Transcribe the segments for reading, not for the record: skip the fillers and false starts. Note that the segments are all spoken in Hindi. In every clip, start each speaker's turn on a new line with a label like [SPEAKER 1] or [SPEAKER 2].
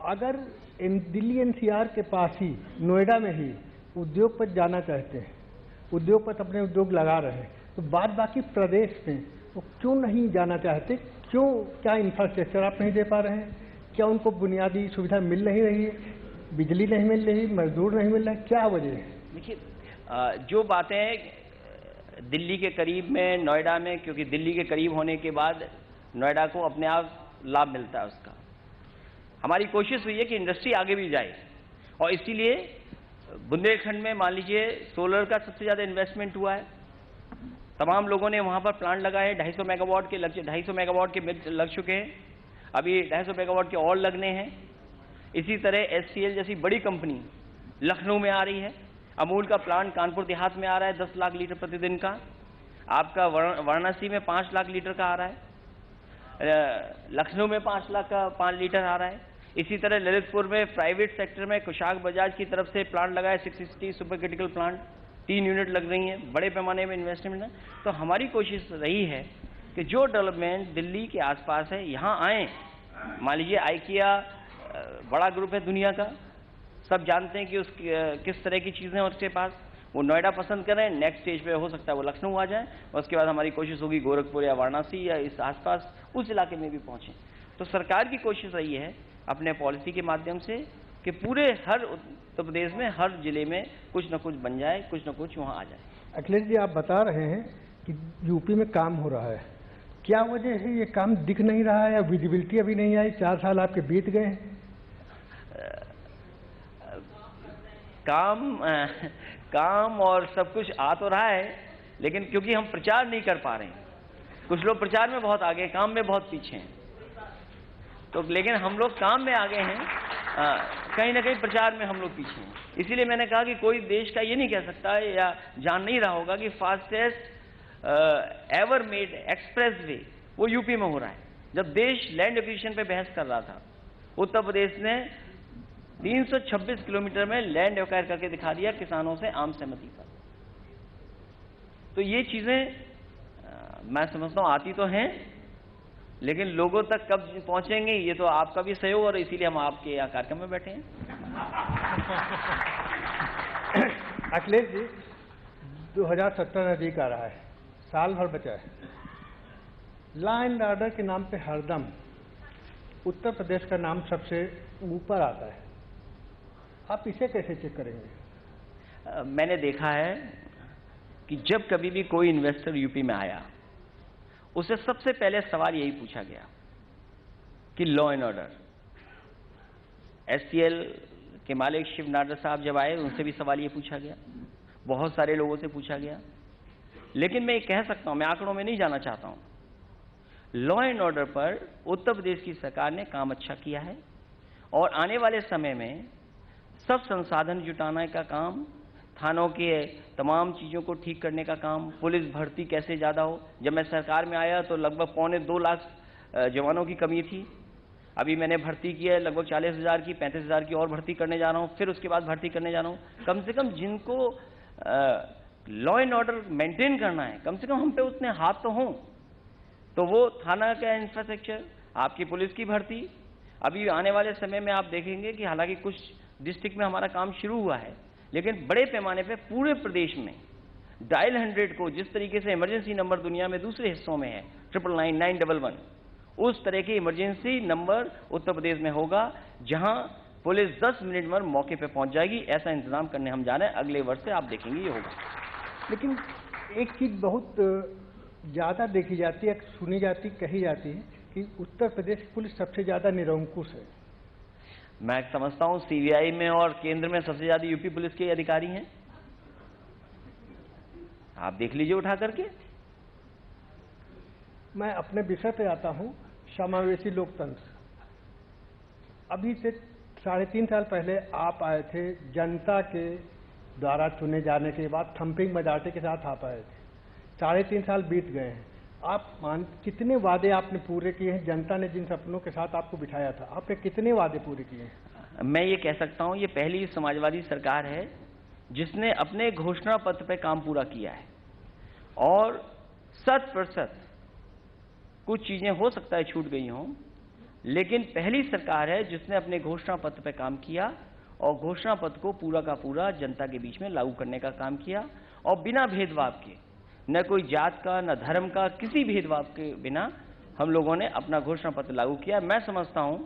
[SPEAKER 1] अगर दिल्ली एनसीआर के पास ही नोएडा में ही उद्योगपति जाना चाहते हैं, उद्योगपति अपने उद्योग लगा रहे हैं, तो बाद बाकी प्रदेश में वो क्यों नहीं जाना चाहते? क्यों? क्या इंफ्रास्ट्रक्चर आप नहीं दे पा रहे हैं? क्या उनको बुनियादी सुविधा मिल नहीं रही है? बिजली नहीं मिल रही, मजदूर नहीं मिल रहा है, क्या वजह है?
[SPEAKER 2] देखिए, जो बातें दिल्ली के करीब में, नोएडा में, क्योंकि दिल्ली के करीब होने के बाद नोएडा को अपने आप लाभ मिलता है उसका। हमारी कोशिश हुई है कि इंडस्ट्री आगे भी जाए, और इसीलिए बुंदेलखंड में मान लीजिए सोलर का सबसे ज़्यादा इन्वेस्टमेंट हुआ है। तमाम लोगों ने वहाँ पर प्लांट लगाए, 250 मेगावाट के 250 मेगावाट के लग चुके हैं, अभी 250 मेगावाट के और लगने हैं। इसी तरह एचसीएल जैसी बड़ी कंपनी लखनऊ में आ रही है, अमूल का प्लांट कानपुर देहात में आ रहा है 10 लाख लीटर प्रतिदिन का, आपका वाराणसी में 5 लाख लीटर का आ रहा है, लखनऊ में 5 लाख का 5 लीटर आ रहा है। इसी तरह ललितपुर में प्राइवेट सेक्टर में कुशाक बजाज की तरफ से प्लांट लगा है 660 सुपर क्रिटिकल प्लांट, 3 यूनिट लग रही हैं, बड़े पैमाने में इन्वेस्टमेंट है। तो हमारी कोशिश रही है कि जो डेवलपमेंट दिल्ली के आसपास है यहाँ आए। मान लीजिए आइकिया बड़ा ग्रुप है दुनिया का, सब जानते हैं कि किस तरह की चीज़ें हैं उसके पास, वो नोएडा पसंद करें, नेक्स्ट स्टेज पे हो सकता है वो लखनऊ आ जाए, और उसके बाद हमारी कोशिश होगी गोरखपुर या वाराणसी या इस आसपास उस इलाके में भी पहुँचें। तो सरकार की कोशिश रही है अपने पॉलिसी के माध्यम से कि पूरे हर उत्तर प्रदेश में हर जिले में कुछ न कुछ बन जाए, कुछ न कुछ वहाँ आ जाए।
[SPEAKER 1] अखिलेश जी, आप बता रहे हैं कि यूपी में काम हो रहा है, क्या वजह है? ये काम दिख नहीं रहा है या विजिबिलिटी अभी नहीं आई? 4 साल आपके बीत गए हैं।
[SPEAKER 2] काम और सब कुछ आ तो रहा है, लेकिन क्योंकि हम प्रचार नहीं कर पा रहे हैं, कुछ लोग प्रचार में बहुत आगे, काम में बहुत पीछे हैं, तो लेकिन हम लोग काम में आगे हैं, कहीं ना कहीं प्रचार में हम लोग पीछे हैं। इसीलिए मैंने कहा कि कोई देश का ये नहीं कह सकता या जान नहीं रहा होगा कि fastest ever made express way वो यूपी में हो रहा है। जब देश लैंड एक्विजिशन पे बहस कर रहा था, उत्तर प्रदेश ने 326 किलोमीटर में लैंड एक्वायर करके दिखा दिया किसानों से आम सहमति पर। तो ये चीजें मैं समझता हूँ आती तो हैं, लेकिन लोगों तक कब पहुंचेंगे ये तो आपका भी सहयोग, और इसीलिए हम आपके यहाँ कार्यक्रम में बैठे हैं।
[SPEAKER 1] अखिलेश जी, 2017 नजदीक आ रहा है, साल भर बचा है। लॉ एंड ऑर्डर के नाम पे हरदम उत्तर प्रदेश का नाम सबसे ऊपर आता है, आप इसे कैसे चेक करेंगे?
[SPEAKER 2] मैंने देखा है कि जब कभी भी कोई इन्वेस्टर यूपी में आया, उसे सबसे पहले सवाल यही पूछा गया कि लॉ एंड ऑर्डर। एचसीएल के मालिक शिव नाडर साहब जब आए, उनसे भी सवाल ये पूछा गया, बहुत सारे लोगों से पूछा गया। लेकिन मैं ये कह सकता हूं, मैं आंकड़ों में नहीं जाना चाहता हूं, लॉ एंड ऑर्डर पर उत्तर प्रदेश की सरकार ने काम अच्छा किया है, और आने वाले समय में सब संसाधन जुटाने का काम, थानों के तमाम चीज़ों को ठीक करने का काम, पुलिस भर्ती कैसे ज़्यादा हो। जब मैं सरकार में आया तो लगभग 2.25 लाख जवानों की कमी थी, अभी मैंने भर्ती की है लगभग 40,000 की, 35,000 की और भर्ती करने जा रहा हूँ, फिर उसके बाद भर्ती करने जा रहा हूँ। कम से कम जिनको लॉ एंड ऑर्डर मेंटेन करना है, कम से कम हम पे उतने हाथ तो हों। तो वो थाना का इंफ्रास्ट्रक्चर, आपकी पुलिस की भर्ती, अभी आने वाले समय में आप देखेंगे कि हालांकि कुछ डिस्ट्रिक्ट में हमारा काम शुरू हुआ है, लेकिन बड़े पैमाने पे पूरे प्रदेश में डायल 100 को, जिस तरीके से इमरजेंसी नंबर दुनिया में दूसरे हिस्सों में है 999 911, उस तरह के इमरजेंसी नंबर उत्तर प्रदेश में होगा, जहां पुलिस 10 मिनट में मौके पे पहुंच जाएगी। ऐसा इंतजाम करने हम जा रहे हैं, अगले वर्ष से आप देखेंगे ये होगा।
[SPEAKER 1] लेकिन एक चीज बहुत ज्यादा देखी जाती है, सुनी जाती, कही जाती है कि उत्तर प्रदेश की पुलिस सबसे ज्यादा निरंकुश है।
[SPEAKER 2] मैं समझता हूं सीबीआई में और केंद्र में सबसे ज्यादा यूपी पुलिस के अधिकारी हैं, आप देख लीजिए उठा करके।
[SPEAKER 1] मैं अपने विषय पे आता हूं, समावेशी लोकतंत्र। अभी से 3.5 साल पहले आप आए थे, जनता के द्वारा चुने जाने के बाद थम्पिंग मेजॉरिटी के साथ आप आए थे। 3.5 साल बीत गए हैं, आप कितने वादे आपने पूरे किए हैं? जनता ने जिन सपनों के साथ आपको बिठाया था, आपने कितने वादे पूरे किए हैं?
[SPEAKER 2] मैं ये कह सकता हूं, ये पहली समाजवादी सरकार है जिसने अपने घोषणा पत्र पे काम पूरा किया है, और 100% कुछ चीजें हो सकता है छूट गई हों, लेकिन पहली सरकार है जिसने अपने घोषणा पत्र पर काम किया और घोषणा पत्र को पूरा का पूरा जनता के बीच में लागू करने का काम किया और बिना भेदभाव के, न कोई जात का न धर्म का, किसी भेदभाव के बिना हम लोगों ने अपना घोषणा पत्र लागू किया। मैं समझता हूं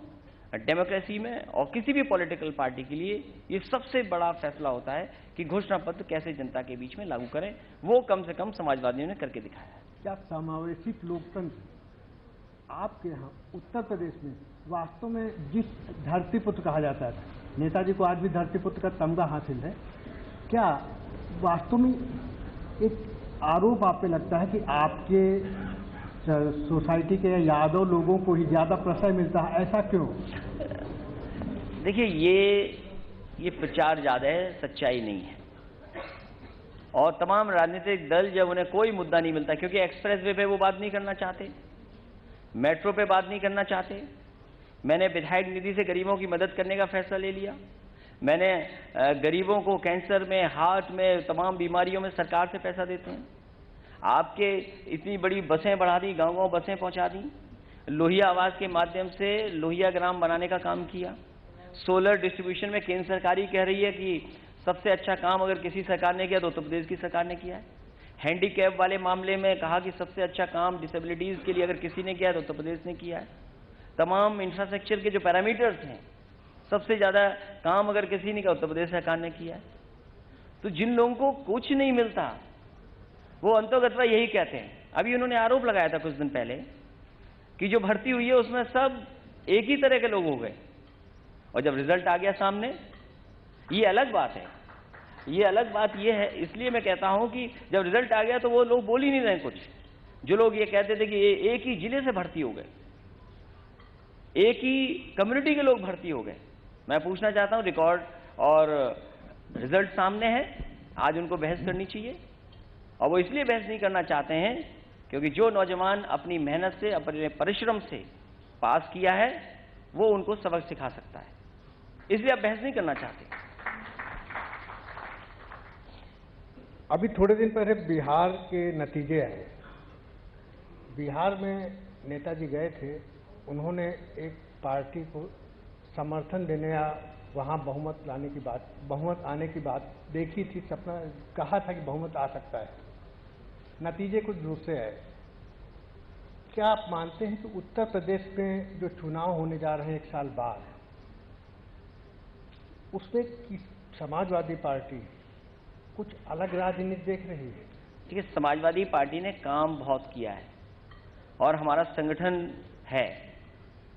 [SPEAKER 2] डेमोक्रेसी में और किसी भी पॉलिटिकल पार्टी के लिए ये सबसे बड़ा फैसला होता है कि घोषणा पत्र कैसे जनता के बीच में लागू करें। वो कम से कम समाजवादियों ने करके दिखाया है।
[SPEAKER 1] क्या समावेशी लोकतंत्र आपके यहाँ उत्तर प्रदेश में वास्तव में जिस धरतीपुत्र कहा जाता है, नेताजी को आज भी धरतीपुत्र का तमगा हासिल है, क्या वास्तव में एक आरोप आप पे लगता है कि आपके सोसाइटी के यादव लोगों को ही ज्यादा प्रश्रय मिलता है? ऐसा क्यों?
[SPEAKER 2] देखिए, ये प्रचार ज्यादा है, सच्चाई नहीं है। और तमाम राजनीतिक दल जब उन्हें कोई मुद्दा नहीं मिलता, क्योंकि एक्सप्रेसवे पे वो बात नहीं करना चाहते, मेट्रो पे बात नहीं करना चाहते। मैंने विधायक निधि से गरीबों की मदद करने का फैसला ले लिया। मैंने गरीबों को कैंसर में, हार्ट में, तमाम बीमारियों में सरकार से पैसा देते हैं। आपके इतनी बड़ी बसें बढ़ा दी, गांव-गांव बसें पहुंचा दी। लोहिया आवास के माध्यम से लोहिया ग्राम बनाने का काम किया। सोलर डिस्ट्रीब्यूशन में केंद्र सरकार ही कह रही है कि सबसे अच्छा काम अगर किसी सरकार ने किया तो उत्तर प्रदेश की सरकार ने किया है। हैंडीकैप वाले मामले में कहा कि सबसे अच्छा काम डिसेबिलिटीज के लिए अगर किसी ने किया है तो उत्तर प्रदेश ने किया है। तमाम इंफ्रास्ट्रक्चर के जो पैरामीटर्स हैं, सबसे ज्यादा काम अगर किसी ने किया उत्तर प्रदेश सरकार ने किया है। तो जिन लोगों को कुछ नहीं मिलता वो अंतोगत्वा यही कहते हैं। अभी उन्होंने आरोप लगाया था कुछ दिन पहले कि जो भर्ती हुई है उसमें सब एक ही तरह के लोग हो गए, और जब रिजल्ट आ गया सामने, ये अलग बात है। ये अलग बात ये है, इसलिए मैं कहता हूं कि जब रिजल्ट आ गया तो वो लोग बोल ही नहीं रहे कुछ। जो लोग ये कहते थे कि एक ही जिले से भर्ती हो गए, एक ही कम्युनिटी के लोग भर्ती हो गए, मैं पूछना चाहता हूं, रिकॉर्ड और रिजल्ट सामने है, आज उनको बहस करनी चाहिए। और वो इसलिए बहस नहीं करना चाहते हैं क्योंकि जो नौजवान अपनी मेहनत से, अपने परिश्रम से पास किया है, वो उनको सबक सिखा सकता है, इसलिए आप बहस नहीं करना चाहते।
[SPEAKER 1] अभी थोड़े दिन पहले बिहार के नतीजे आए। बिहार में नेताजी गए थे, उन्होंने एक पार्टी को समर्थन देने या वहां बहुमत लाने की बात, बहुमत आने की बात देखी थी, सपना कहा था कि बहुमत आ सकता है। नतीजे कुछ दूसरे आए। क्या आप मानते हैं कि उत्तर प्रदेश में जो चुनाव होने जा रहे हैं एक साल बाद, उसमें समाजवादी पार्टी कुछ अलग राजनीति देख रही है?
[SPEAKER 2] देखिए, समाजवादी पार्टी ने काम बहुत किया है और हमारा संगठन है,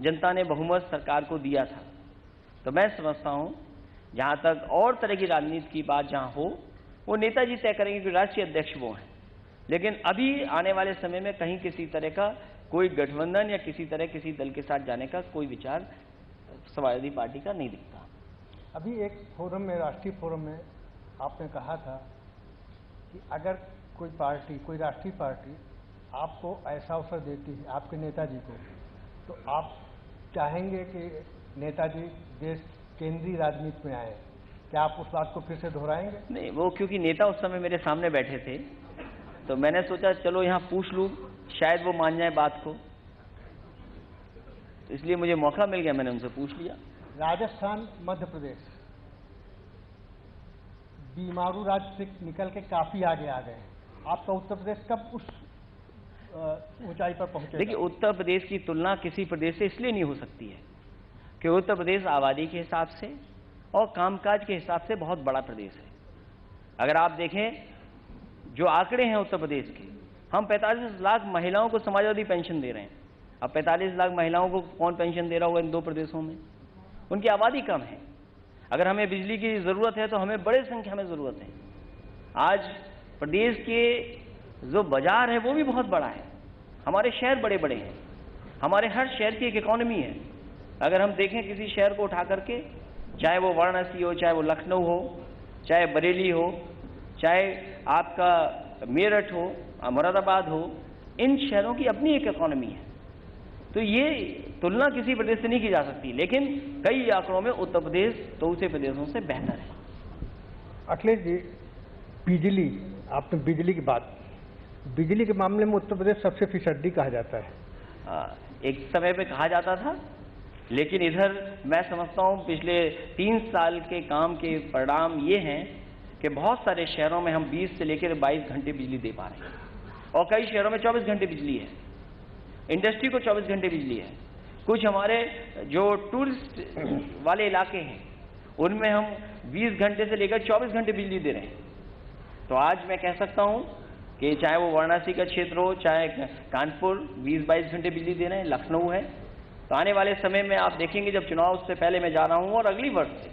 [SPEAKER 2] जनता ने बहुमत सरकार को दिया था। तो मैं समझता हूं जहां तक और तरह की राजनीति की बात जहां हो, वो नेताजी तय करेंगे कि राष्ट्रीय अध्यक्ष वो हैं। लेकिन अभी आने वाले समय में कहीं किसी तरह का कोई गठबंधन या किसी तरह किसी दल के साथ जाने का कोई विचार समाजवादी पार्टी का नहीं दिखता।
[SPEAKER 1] अभी एक फोरम में, राष्ट्रीय फोरम में आपने कहा था कि अगर कोई पार्टी, कोई राष्ट्रीय पार्टी आपको ऐसा अवसर देती है, आपके नेताजी को, तो आप चाहेंगे कि नेताजी देश केंद्रीय राजनीति में आए। क्या आप उस बात को फिर से दोहराएंगे?
[SPEAKER 2] नहीं, वो क्योंकि नेता उस समय मेरे सामने बैठे थे, तो मैंने सोचा चलो यहाँ पूछ लूँ, शायद वो मान जाए बात को, तो इसलिए मुझे मौका मिल गया, मैंने उनसे पूछ लिया।
[SPEAKER 1] राजस्थान, मध्य प्रदेश बीमारू राज्य से निकल के काफी आगे आ गए। आपका उत्तर प्रदेश कब उस ऊंचाई पर पहुंचेगा?
[SPEAKER 2] देखिए, उत्तर प्रदेश की तुलना किसी प्रदेश से इसलिए नहीं हो सकती है कि उत्तर प्रदेश आबादी के हिसाब से और कामकाज के हिसाब से बहुत बड़ा प्रदेश है। अगर आप देखें जो आंकड़े हैं उत्तर प्रदेश के, हम 45 लाख महिलाओं को समाजवादी पेंशन दे रहे हैं। अब 45 लाख महिलाओं को कौन पेंशन दे रहा होगा इन दो प्रदेशों में? उनकी आबादी कम है। अगर हमें बिजली की जरूरत है तो हमें बड़े संख्या में जरूरत है। आज प्रदेश के जो बाजार है वो भी बहुत बड़ा है, हमारे शहर बड़े बड़े हैं, हमारे हर शहर की एक इकोनॉमी है। अगर हम देखें किसी शहर को उठा करके, चाहे वो वाराणसी हो, चाहे वो लखनऊ हो, चाहे बरेली हो, चाहे आपका मेरठ हो, मुरादाबाद हो, इन शहरों की अपनी एक इकोनॉमी है। तो ये तुलना किसी प्रदेश से नहीं की जा सकती, लेकिन कई आंकड़ों में उत्तर प्रदेश दूसरे प्रदेशों से बेहतर है।
[SPEAKER 1] अखिलेश जी, बिजली, आपने बिजली की बात, बिजली के मामले में उत्तर प्रदेश सबसे फिसड्डी कहा जाता है।
[SPEAKER 2] एक समय पे कहा जाता था, लेकिन इधर मैं समझता हूँ पिछले 3 साल के काम के परिणाम ये हैं कि बहुत सारे शहरों में हम 20 से लेकर 22 घंटे बिजली दे पा रहे हैं और कई शहरों में 24 घंटे बिजली है, इंडस्ट्री को 24 घंटे बिजली है। कुछ हमारे जो टूरिस्ट वाले इलाके हैं उनमें हम 20 घंटे से लेकर 24 घंटे बिजली दे रहे हैं। तो आज मैं कह सकता हूं कि चाहे वो वाराणसी का क्षेत्र हो, चाहे कानपुर 20-22 घंटे बिजली दे रहे हैं, लखनऊ है। तो आने वाले समय में आप देखेंगे, जब चुनाव से पहले मैं जा रहा हूं और अगली वर्ष से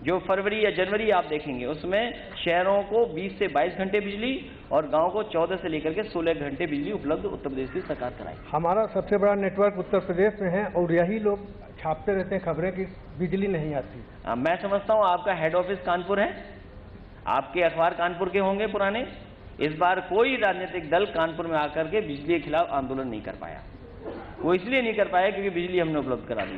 [SPEAKER 2] जो फरवरी या जनवरी आप देखेंगे उसमें शहरों को 20 से 22 घंटे बिजली और गांव को 14 से लेकर के 16 घंटे बिजली उपलब्ध उत्तर प्रदेश की सरकार कराएगी।
[SPEAKER 1] हमारा सबसे बड़ा नेटवर्क उत्तर प्रदेश में है और यही लोग छापते रहते हैं खबरें कि बिजली नहीं आती।
[SPEAKER 2] मैं समझता हूं आपका हेड ऑफिस कानपुर है, आपके अखबार कानपुर के होंगे पुराने। इस बार कोई राजनीतिक दल कानपुर में आकर के बिजली के खिलाफ आंदोलन नहीं कर पाया। वो इसलिए नहीं कर पाया क्योंकि बिजली हमने उपलब्ध करा दी।